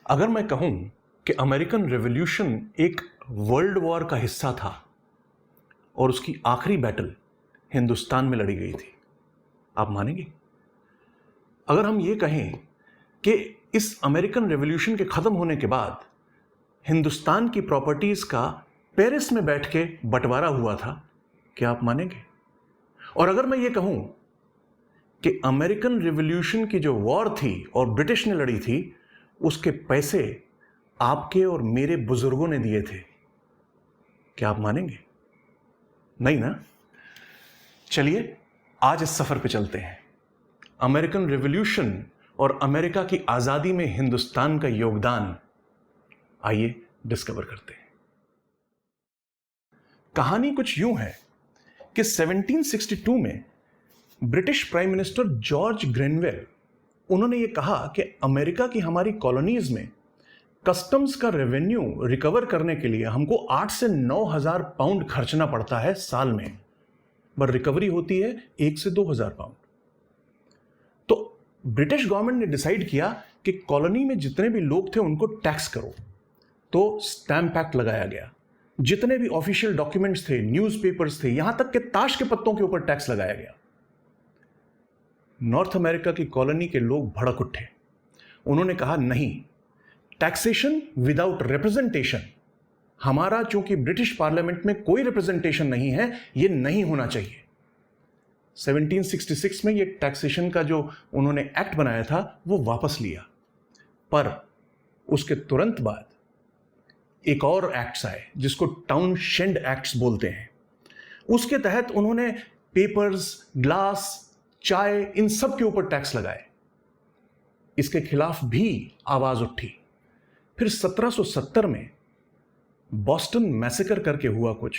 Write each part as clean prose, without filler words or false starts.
अगर मैं कहूं कि अमेरिकन रेवोल्यूशन एक वर्ल्ड वॉर का हिस्सा था और उसकी आखिरी बैटल हिंदुस्तान में लड़ी गई थी, आप मानेंगे? अगर हम ये कहें कि इस अमेरिकन रेवोल्यूशन के खत्म होने के बाद हिंदुस्तान की प्रॉपर्टीज का पेरिस में बैठ के बंटवारा हुआ था, क्या आप मानेंगे? और अगर मैं ये कहूं कि अमेरिकन रेवोल्यूशन की जो वॉर थी और ब्रिटिश ने लड़ी थी, उसके पैसे आपके और मेरे बुजुर्गों ने दिए थे, क्या आप मानेंगे? नहीं ना? चलिए आज इस सफर पे चलते हैं। अमेरिकन रेवोल्यूशन और अमेरिका की आजादी में हिंदुस्तान का योगदान, आइए डिस्कवर करते हैं। कहानी कुछ यूं है कि 1762 में ब्रिटिश प्राइम मिनिस्टर जॉर्ज ग्रेनवेल, उन्होंने ये कहा कि अमेरिका की हमारी कॉलोनीज में कस्टम्स का रेवेन्यू रिकवर करने के लिए हमको 8 से 9,000 पाउंड खर्चना पड़ता है साल में, पर रिकवरी होती है 1 से 2,000 पाउंड। तो ब्रिटिश गवर्नमेंट ने डिसाइड किया कि कॉलोनी में जितने भी लोग थे उनको टैक्स करो। तो स्टैम्प एक्ट लगाया गया, जितने भी ऑफिशियल डॉक्यूमेंट्स थे, न्यूज़पेपर्स थे, यहां तक कि ताश के पत्तों के ऊपर टैक्स लगाया गया। नॉर्थ अमेरिका की कॉलोनी के लोग भड़क उठे। उन्होंने कहा नहीं, टैक्सेशन विदाउट रिप्रेजेंटेशन, हमारा चूंकि ब्रिटिश पार्लियामेंट में कोई रिप्रेजेंटेशन नहीं है, यह नहीं होना चाहिए। 1766 में ये टैक्सेशन का जो उन्होंने एक्ट बनाया था वो वापस लिया, पर उसके तुरंत बाद एक और एक्ट्स आए जिसको टाउनशेंड एक्ट्स बोलते हैं। उसके तहत उन्होंने पेपर्स, ग्लास, चाय, इन सब के ऊपर टैक्स लगाए। इसके खिलाफ भी आवाज उठी। फिर 1770 में बॉस्टन मैसेकर करके हुआ कुछ,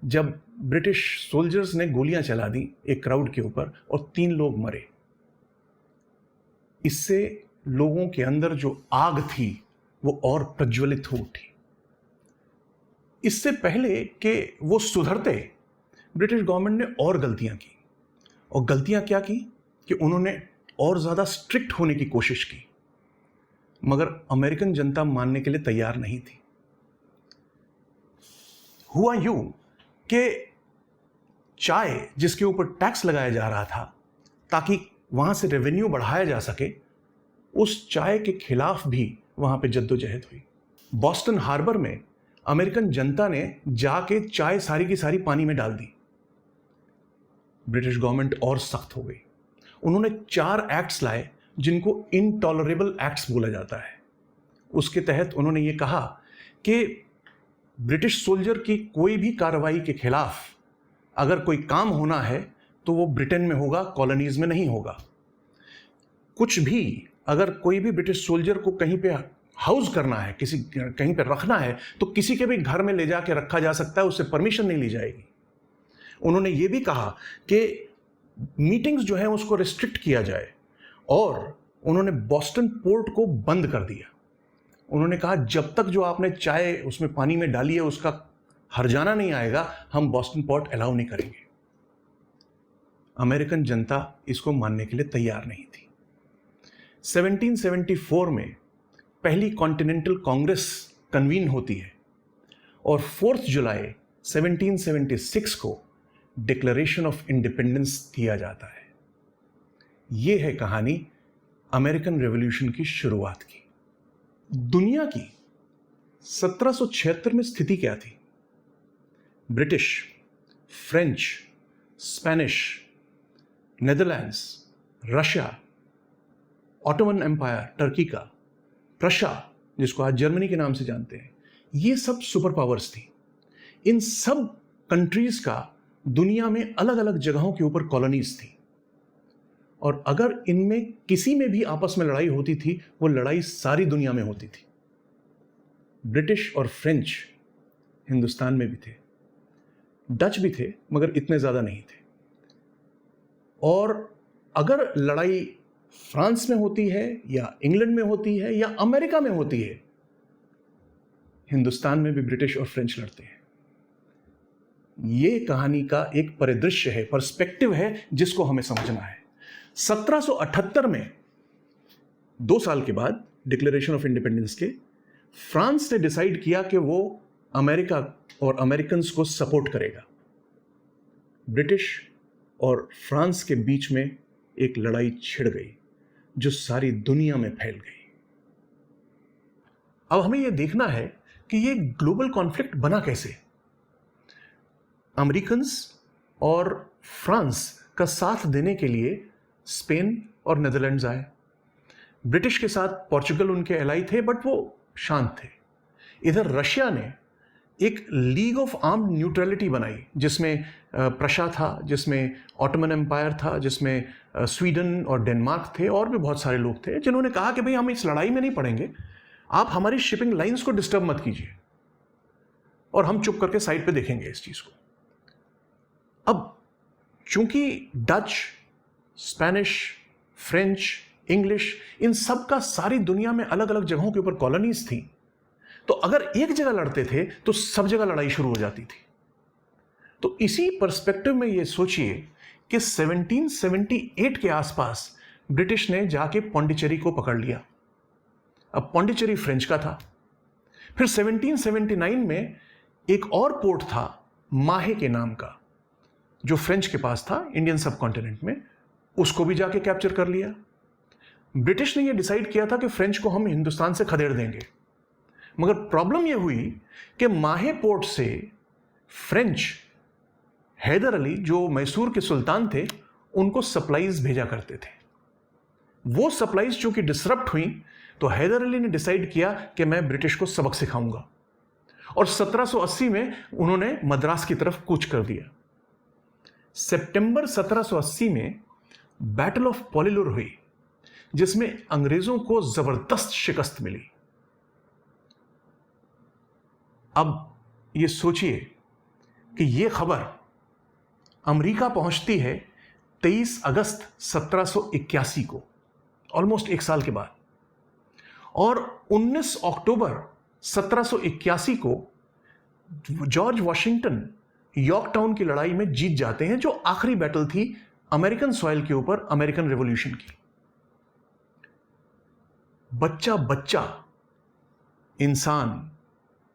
जब ब्रिटिश सोल्जर्स ने गोलियां चला दी एक क्राउड के ऊपर और 3 लोग मरे। इससे लोगों के अंदर जो आग थी वो और प्रज्वलित हो उठी। इससे पहले कि वो सुधरते, ब्रिटिश गवर्नमेंट ने और गलतियां की। और गलतियां क्या की कि उन्होंने और ज्यादा स्ट्रिक्ट होने की कोशिश की, मगर अमेरिकन जनता मानने के लिए तैयार नहीं थी। हुआ यूं कि चाय जिसके ऊपर टैक्स लगाया जा रहा था ताकि वहां से रेवेन्यू बढ़ाया जा सके, उस चाय के खिलाफ भी वहां पे जद्दोजहद हुई। बॉस्टन हार्बर में अमेरिकन जनता ने जाके चाय सारी की सारी पानी में डाल दी। ब्रिटिश गवर्नमेंट और सख्त हो गई। उन्होंने 4 एक्ट्स लाए जिनको इनटॉलरेबल एक्ट्स बोला जाता है। उसके तहत उन्होंने ये कहा कि ब्रिटिश सोल्जर की कोई भी कार्रवाई के खिलाफ अगर कोई काम होना है तो वो ब्रिटेन में होगा, कॉलोनीज में नहीं होगा। कुछ भी अगर कोई भी ब्रिटिश सोल्जर को कहीं पे हाउस करना है, किसी कहीं पे रखना है, तो किसी के भी घर में ले जाके रखा जा सकता है, उससे परमिशन नहीं ली जाएगी। उन्होंने ये भी कहा कि मीटिंग्स जो है उसको रिस्ट्रिक्ट किया जाए, और उन्होंने बॉस्टन पोर्ट को बंद कर दिया। उन्होंने कहा जब तक जो आपने चाय उसमें पानी में डाली है उसका हर्जाना नहीं आएगा, हम बॉस्टन पोर्ट अलाउ नहीं करेंगे। अमेरिकन जनता इसको मानने के लिए तैयार नहीं थी। 1774 में पहली कॉन्टिनेंटल कांग्रेस कन्वीन होती है और 4 जुलाई 1776 को डिक्लेरेशन ऑफ इंडिपेंडेंस दिया जाता है। यह है कहानी अमेरिकन रेवोल्यूशन की शुरुआत की। दुनिया की 1776 में स्थिति क्या थी? British, French, Spanish, Netherlands, Russia, Ottoman empire Turkey का, प्रशा जिसको आज जर्मनी के नाम से जानते हैं, ये सब सुपर पावर्स थी। इन सब कंट्रीज का दुनिया में अलग अलग जगहों के ऊपर कॉलोनीज थी, और अगर इनमें किसी में भी आपस में लड़ाई होती थी, वो लड़ाई सारी दुनिया में होती थी। ब्रिटिश और फ्रेंच हिंदुस्तान में भी थे, डच भी थे, मगर इतने ज्यादा नहीं थे। और अगर लड़ाई फ्रांस में होती है या इंग्लैंड में होती है या अमेरिका में होती है, हिंदुस्तान में भी ब्रिटिश और फ्रेंच लड़ते हैं। ये कहानी का एक परिदृश्य है, पर्सपेक्टिव है, जिसको हमें समझना है। 1778 में 2 साल के बाद डिक्लेरेशन ऑफ इंडिपेंडेंस के, फ्रांस ने डिसाइड किया कि वो अमेरिका और अमेरिकन्स को सपोर्ट करेगा। ब्रिटिश और फ्रांस के बीच में एक लड़ाई छिड़ गई जो सारी दुनिया में फैल गई। अब हमें यह देखना है कि ये ग्लोबल कॉन्फ्लिक्ट बना कैसे। अमेरिकन्स और फ्रांस का साथ देने के लिए स्पेन और नेदरलैंड्स आए। ब्रिटिश के साथ पोर्चुगल उनके एलाई थे, बट वो शांत थे। इधर रशिया ने एक लीग ऑफ आर्म्ड न्यूट्रलिटी बनाई, जिसमें प्रशा था, जिसमें ऑटोमन एम्पायर था, जिसमें स्वीडन और डेनमार्क थे, और भी बहुत सारे लोग थे, जिन्होंने कहा कि भाई हम इस लड़ाई में नहीं पड़ेंगे, आप हमारी शिपिंग लाइंस को डिस्टर्ब मत कीजिए और हम चुप करके साइड पे देखेंगे इस चीज को। अब चूंकि डच, स्पेनिश, फ्रेंच, इंग्लिश, इन सब का सारी दुनिया में अलग अलग जगहों के ऊपर कॉलोनीज थी, तो अगर एक जगह लड़ते थे तो सब जगह लड़ाई शुरू हो जाती थी। तो इसी पर्सपेक्टिव में ये सोचिए कि 1778 के आसपास ब्रिटिश ने जाके पौंडीचेरी को पकड़ लिया। अब पौंडीचेरी फ्रेंच का था। फिर 1779 में एक और पोर्ट था माहे के नाम का, जो फ्रेंच के पास था इंडियन सब कॉन्टिनेंट में, उसको भी जाके कैप्चर कर लिया। ब्रिटिश ने यह डिसाइड किया था कि फ्रेंच को हम हिंदुस्तान से खदेड़ देंगे, मगर प्रॉब्लम यह हुई कि माहे पोर्ट से फ्रेंच हैदर अली, जो मैसूर के सुल्तान थे, उनको सप्लाईज भेजा करते थे। वो सप्लाईज चूंकि डिसरप्ट हुई तो हैदर अली ने डिसाइड किया कि मैं ब्रिटिश को सबक सिखाऊंगा, और 1780 में उन्होंने मद्रास की तरफ कूच कर दिया। सितंबर 1780 में बैटल ऑफ पोलिलुर हुई, जिसमें अंग्रेजों को जबरदस्त शिकस्त मिली। अब ये सोचिए कि ये खबर अमेरिका पहुंचती है 23 अगस्त 1781 को, ऑलमोस्ट एक साल के बाद, और 19 अक्टूबर 1781 को जॉर्ज वॉशिंगटन यॉर्कटाउन की लड़ाई में जीत जाते हैं, जो आखिरी बैटल थी अमेरिकन सॉइल के ऊपर अमेरिकन रेवोल्यूशन की। बच्चा बच्चा, इंसान,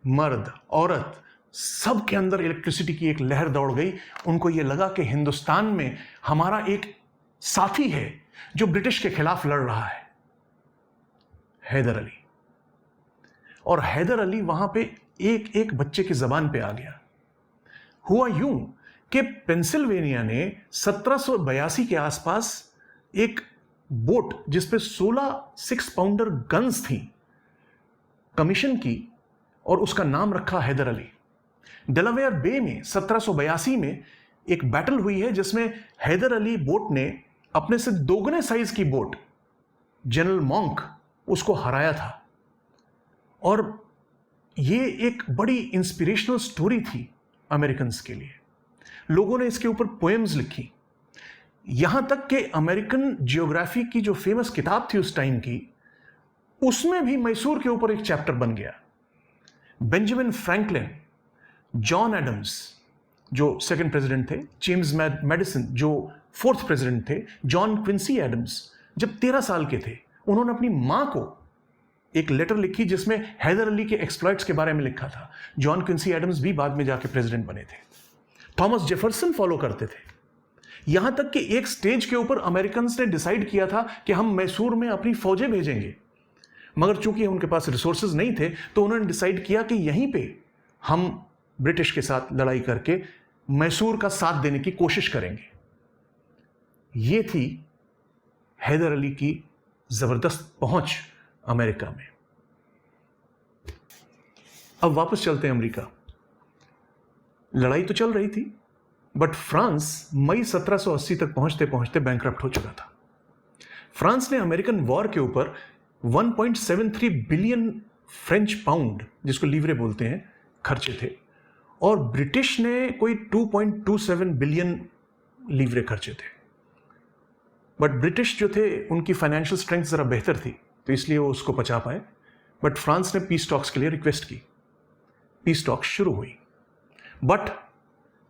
मर्द, औरत, सब के अंदर इलेक्ट्रिसिटी की एक लहर दौड़ गई। उनको यह लगा कि हिंदुस्तान में हमारा एक साथी है जो ब्रिटिश के खिलाफ लड़ रहा है, हैदर अली। और हैदर अली वहां पे एक एक बच्चे की जबान पे आ गया। हुआ यूं कि पेंसिल्वेनिया ने 1782 के आसपास एक बोट जिसपे 16 6 पाउंडर गन्स थी कमीशन की, और उसका नाम रखा हैदर अली। डेलावेयर बे में 1782 में एक बैटल हुई है, जिसमें हैदर अली बोट ने अपने से दोगुने साइज की बोट जनरल मॉन्क उसको हराया था। और ये एक बड़ी इंस्पिरेशनल स्टोरी थी अमेरिकन्स के लिए। लोगों ने इसके ऊपर पोएम्स लिखी, यहां तक कि अमेरिकन जियोग्राफी की जो फेमस किताब थी उस टाइम की, उसमें भी मैसूर के ऊपर एक चैप्टर बन गया। बेंजामिन फ्रैंकलिन, जॉन एडम्स जो सेकंड प्रेसिडेंट थे, जेम्स मैडिसन जो फोर्थ प्रेसिडेंट थे, जॉन क्विंसी एडम्स जब 13 साल के थे, उन्होंने अपनी मां को एक लेटर लिखी जिसमें हैदर अली के एक्सप्लॉइट्स के बारे में लिखा था। जॉन क्विंसी एडम्स भी बाद में जाके प्रेसिडेंट बने थे। थॉमस जेफरसन फॉलो करते थे। यहां तक कि एक स्टेज के ऊपर अमेरिकन ने डिसाइड किया था कि हम मैसूर में अपनी फौजें भेजेंगे, मगर चूंकि उनके पास रिसोर्सेज नहीं थे तो उन्होंने डिसाइड किया कि यहीं पे हम ब्रिटिश के साथ लड़ाई करके मैसूर का साथ देने की कोशिश करेंगे। यह थी हैदर अली की जबरदस्त पहुंच अमेरिका में। अब वापस चलते हैं अमेरिका। लड़ाई तो चल रही थी, बट फ्रांस मई 1780 तक पहुंचते पहुंचते बैंकरप्ट हो चुका था। फ्रांस ने अमेरिकन वॉर के ऊपर 1.73 बिलियन फ्रेंच पाउंड, जिसको लीवरे बोलते हैं, खर्चे थे, और ब्रिटिश ने कोई 2.27 बिलियन लीवरे खर्चे थे। बट ब्रिटिश जो थे उनकी फाइनेंशियल स्ट्रेंथ जरा बेहतर थी, तो इसलिए वो उसको पचा पाए। बट फ्रांस ने पीस टॉक्स के लिए रिक्वेस्ट की। पीस टॉक्स शुरू हुई, बट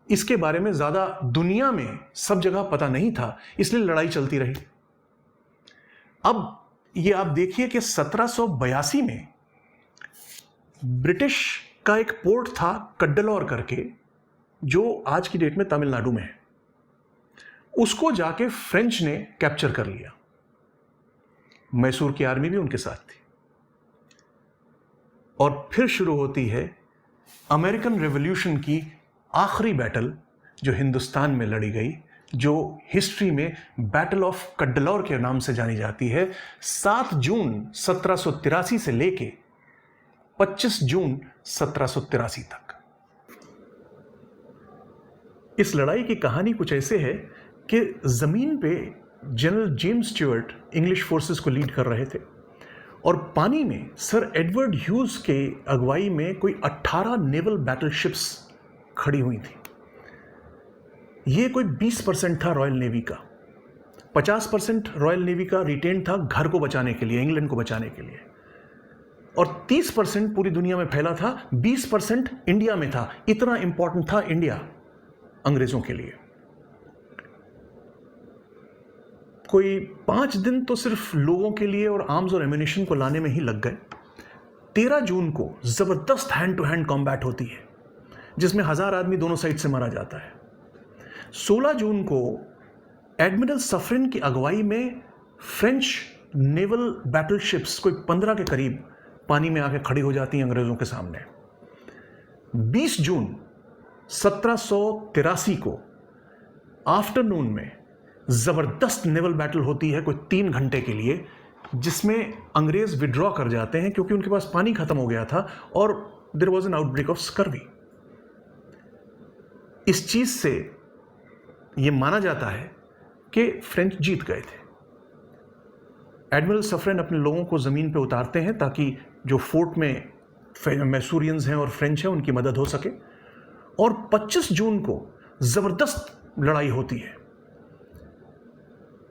इसके बारे में ज्यादा दुनिया में सब जगह पता नहीं था, इसलिए लड़ाई चलती रही। अब ये आप देखिए कि 1782 में ब्रिटिश का एक पोर्ट था कड्डलौर करके, जो आज की डेट में तमिलनाडु में है, उसको जाके फ्रेंच ने कैप्चर कर लिया। मैसूर की आर्मी भी उनके साथ थी। और फिर शुरू होती है अमेरिकन रेवोल्यूशन की आखिरी बैटल, जो हिंदुस्तान में लड़ी गई, जो हिस्ट्री में बैटल ऑफ कड्डलौर के नाम से जानी जाती है। 7 जून 1783 से लेके 25 जून 1783 तक। इस लड़ाई की कहानी कुछ ऐसे है कि जमीन पे general James Stuart English forces को लीड कर रहे थे, और पानी में सर एडवर्ड ह्यूज के अगुवाई में कोई 18 नेवल बैटलशिप्स खड़ी हुई थी। ये कोई 20% था रॉयल नेवी का, 50% रॉयल नेवी का रिटेन था घर को बचाने के लिए, इंग्लैंड को बचाने के लिए, और 30% पूरी दुनिया में फैला था, 20% इंडिया में था। इतना इंपॉर्टेंट था इंडिया अंग्रेजों के लिए। कोई 5 दिन तो सिर्फ लोगों के लिए और आर्म्स और एम्यूनिशन को लाने में ही लग गए। 13 जून को जबरदस्त हैंड टू हैंड कॉम्बैट होती है, जिसमें 1000 आदमी दोनों साइड से मारा जाता है। 16 जून को एडमिरल सफरिन की अगुवाई में फ्रेंच नेवल बैटलशिप्स कोई 15 के करीब पानी में आके खड़ी हो जाती हैं अंग्रेजों के सामने। 20 जून 1783 को आफ्टरनून में जबरदस्त नेवल बैटल होती है कोई 3 घंटे के लिए, जिसमें अंग्रेज विड्रॉ कर जाते हैं क्योंकि उनके पास पानी खत्म हो गया था और there was an outbreak of scurvy. इस चीज से यह माना जाता है कि फ्रेंच जीत गए थे। एडमिरल सफरेन अपने लोगों को जमीन पे उतारते हैं ताकि जो फोर्ट में मैसूरियंस हैं और फ्रेंच हैं उनकी मदद हो सके, और 25 जून को जबरदस्त लड़ाई होती है।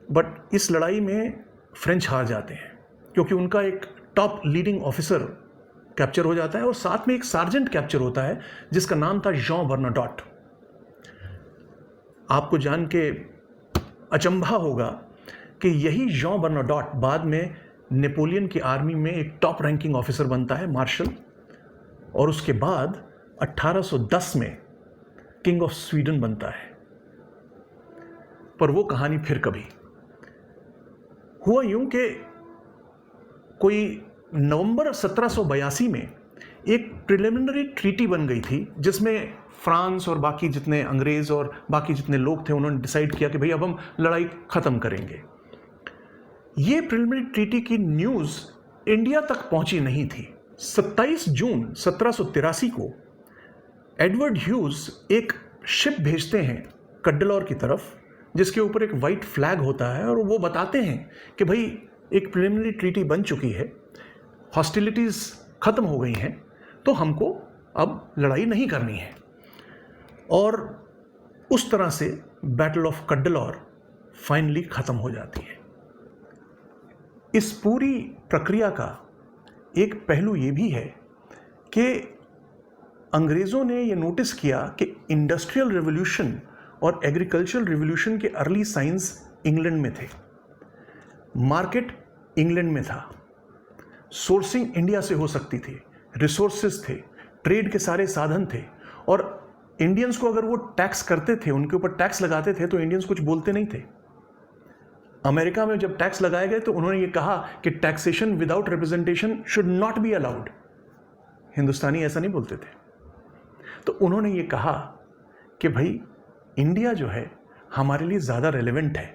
बट इस लड़ाई में फ्रेंच हार जाते हैं क्योंकि उनका एक टॉप लीडिंग ऑफिसर कैप्चर हो जाता है, और साथ में एक सार्जेंट कैप्चर होता है जिसका नाम था जॉन बर्नाडोट। आपको जान के अचंभा होगा कि यही जॉन बर्नाडोट बाद में नेपोलियन की आर्मी में एक टॉप रैंकिंग ऑफिसर बनता है, मार्शल, और उसके बाद 1810 में किंग ऑफ स्वीडन बनता है। पर वो कहानी फिर कभी। हुआ यूं कि कोई नवंबर 1782 में एक प्रिलिमिनरी ट्रीटी बन गई थी, जिसमें फ्रांस और बाकी जितने अंग्रेज और बाकी जितने लोग थे उन्होंने डिसाइड किया कि भाई अब हम लड़ाई खत्म करेंगे। ये प्रिलिमिनरी ट्रीटी की न्यूज़ इंडिया तक पहुंची नहीं थी। 27 जून 1783 को एडवर्ड ह्यूज एक शिप भेजते हैं कड्डलौर की तरफ, जिसके ऊपर एक वाइट फ्लैग होता है, और वो बताते हैं कि भाई एक प्रिलिमिनरी ट्रीटी बन चुकी है, हॉस्टिलिटीज़ ख़त्म हो गई हैं, तो हमको अब लड़ाई नहीं करनी है। और उस तरह से बैटल ऑफ कड्डलौर फाइनली ख़त्म हो जाती है। इस पूरी प्रक्रिया का एक पहलू ये भी है कि अंग्रेज़ों ने ये नोटिस किया कि इंडस्ट्रियल रिवॉल्यूशन और एग्रीकल्चरल रिवॉल्यूशन के अर्ली साइंस इंग्लैंड में थे, मार्केट इंग्लैंड में था, सोर्सिंग इंडिया से हो सकती थी, रिसोर्सेज थे, ट्रेड के सारे साधन थे, और इंडियंस को अगर वो टैक्स करते थे, उनके ऊपर टैक्स लगाते थे, तो इंडियंस कुछ बोलते नहीं थे। अमेरिका में जब टैक्स लगाए गए तो उन्होंने ये कहा कि taxation without representation should not be allowed. Hindustani ऐसा नहीं बोलते थे। तो उन्होंने ये कहा कि भाई इंडिया जो है हमारे लिए ज़्यादा रेलेवेंट है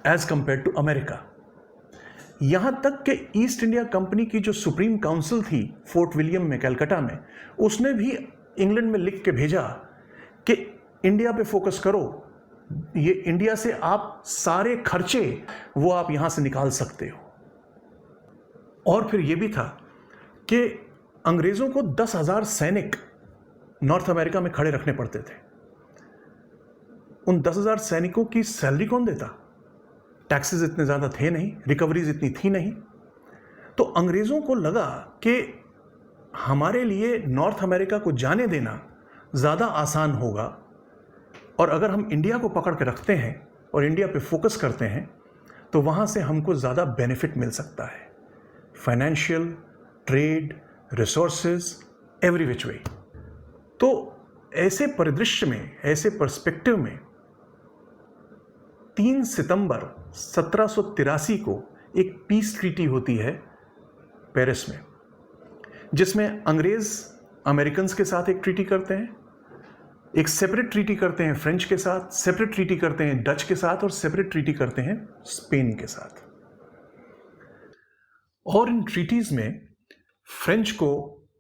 एज कंपेयर टू अमेरिका। यहाँ तक कि ईस्ट इंडिया कंपनी की जो सुप्रीम काउंसिल थी फोर्ट विलियम में कलकत्ता में, उसने भी इंग्लैंड में लिख के भेजा कि इंडिया पे फोकस करो, ये इंडिया से आप सारे खर्चे वो आप यहाँ से निकाल सकते हो। और फिर ये भी था कि अंग्रेज़ों को 10,000 सैनिक नॉर्थ अमेरिका में खड़े रखने पड़ते थे। उन 10,000 सैनिकों की सैलरी कौन देता? टैक्सेस इतने ज़्यादा थे नहीं, रिकवरीज इतनी थी नहीं। तो अंग्रेज़ों को लगा कि हमारे लिए नॉर्थ अमेरिका को जाने देना ज़्यादा आसान होगा, और अगर हम इंडिया को पकड़ के रखते हैं और इंडिया पे फोकस करते हैं तो वहाँ से हमको ज़्यादा बेनिफिट मिल सकता है, financial, trade, resources, every which way. तो ऐसे परिदृश्य में, ऐसे पर्सपेक्टिव में 3 सितंबर 1783 को एक पीस ट्रीटी होती है पेरिस में, जिसमें अंग्रेज अमेरिकन्स के साथ एक ट्रीटी करते हैं, एक सेपरेट ट्रीटी करते हैं फ्रेंच के साथ, सेपरेट ट्रीटी करते हैं डच के साथ और सेपरेट ट्रीटी करते हैं स्पेन के साथ। और इन ट्रीटीज में फ्रेंच को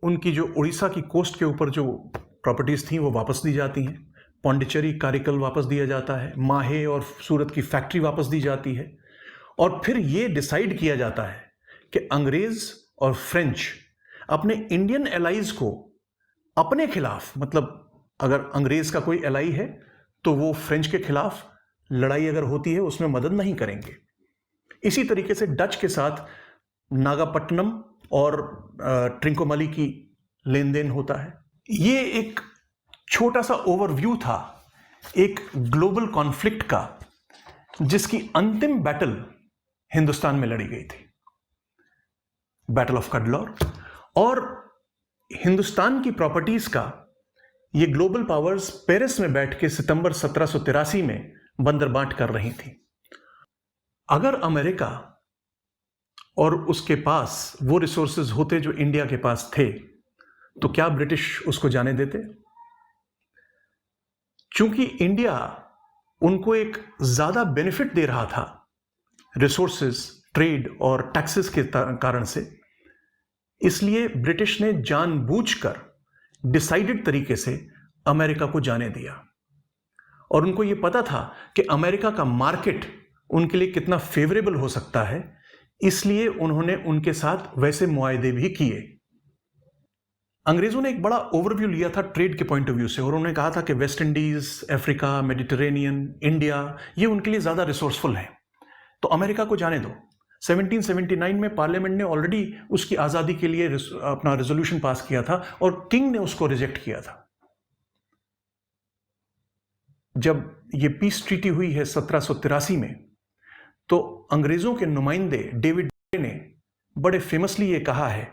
उनकी जो उड़ीसा की कोस्ट के ऊपर जो प्रॉपर्टीज थी वो वापस दी जाती हैं, पौंडीचेरी, कारिकल वापस दिया जाता है, माहे और सूरत की फैक्ट्री वापस दी जाती है। और फिर ये डिसाइड किया जाता है कि अंग्रेज और फ्रेंच अपने इंडियन एलाइज को अपने खिलाफ, मतलब अगर अंग्रेज का कोई एलाई है तो वो फ्रेंच के खिलाफ लड़ाई अगर होती है उसमें मदद नहीं करेंगे। इसी तरीके से डच के साथ नागापट्टनम और ट्रिंकोमाली की लेन देन होता है। ये एक छोटा सा ओवरव्यू था एक ग्लोबल कॉन्फ्लिक्ट का, जिसकी अंतिम बैटल हिंदुस्तान में लड़ी गई थी, बैटल ऑफ कडलौर। और हिंदुस्तान की प्रॉपर्टीज का ये ग्लोबल पावर्स पेरिस में बैठ के सितंबर 1783 में बंदरबांट कर रही थी। अगर अमेरिका और उसके पास वो रिसोर्सेज होते जो इंडिया के पास थे, तो क्या ब्रिटिश उसको जाने देते? क्योंकि इंडिया उनको एक ज्यादा बेनिफिट दे रहा था रिसोर्सेज, ट्रेड और टैक्सेस के कारण से, इसलिए ब्रिटिश ने जानबूझकर डिसाइडेड तरीके से अमेरिका को जाने दिया। और उनको यह पता था कि अमेरिका का मार्केट उनके लिए कितना फेवरेबल हो सकता है, इसलिए उन्होंने उनके साथ वैसे मुआहदे भी किए। अंग्रेजों ने एक बड़ा ओवरव्यू लिया था ट्रेड के पॉइंट ऑफ व्यू से, और उन्होंने कहा था कि West Indies, Africa, Mediterranean, India, ये उनके लिए ज्यादा रिसोर्सफुल है, तो अमेरिका को जाने दो। 1779 में पार्लियामेंट ने ऑलरेडी उसकी आजादी के लिए अपना रेजोल्यूशन पास किया था और किंग ने उसको रिजेक्ट किया था। जब ये पीस ट्रीटी हुई है 1783 में, तो अंग्रेजों के नुमाइंदे डेविड ने बड़े फेमसली ये कहा है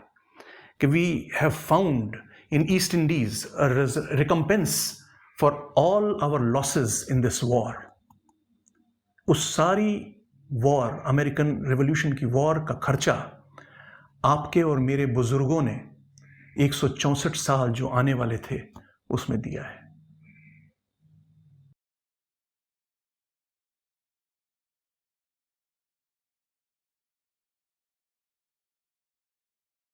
कि we have found in East Indies a recompense for all our losses in this war. उस सारी वॉर, अमेरिकन रेवोल्यूशन की वॉर का खर्चा आपके और मेरे बुजुर्गों ने 164 साल जो आने वाले थे उसमें दिया है।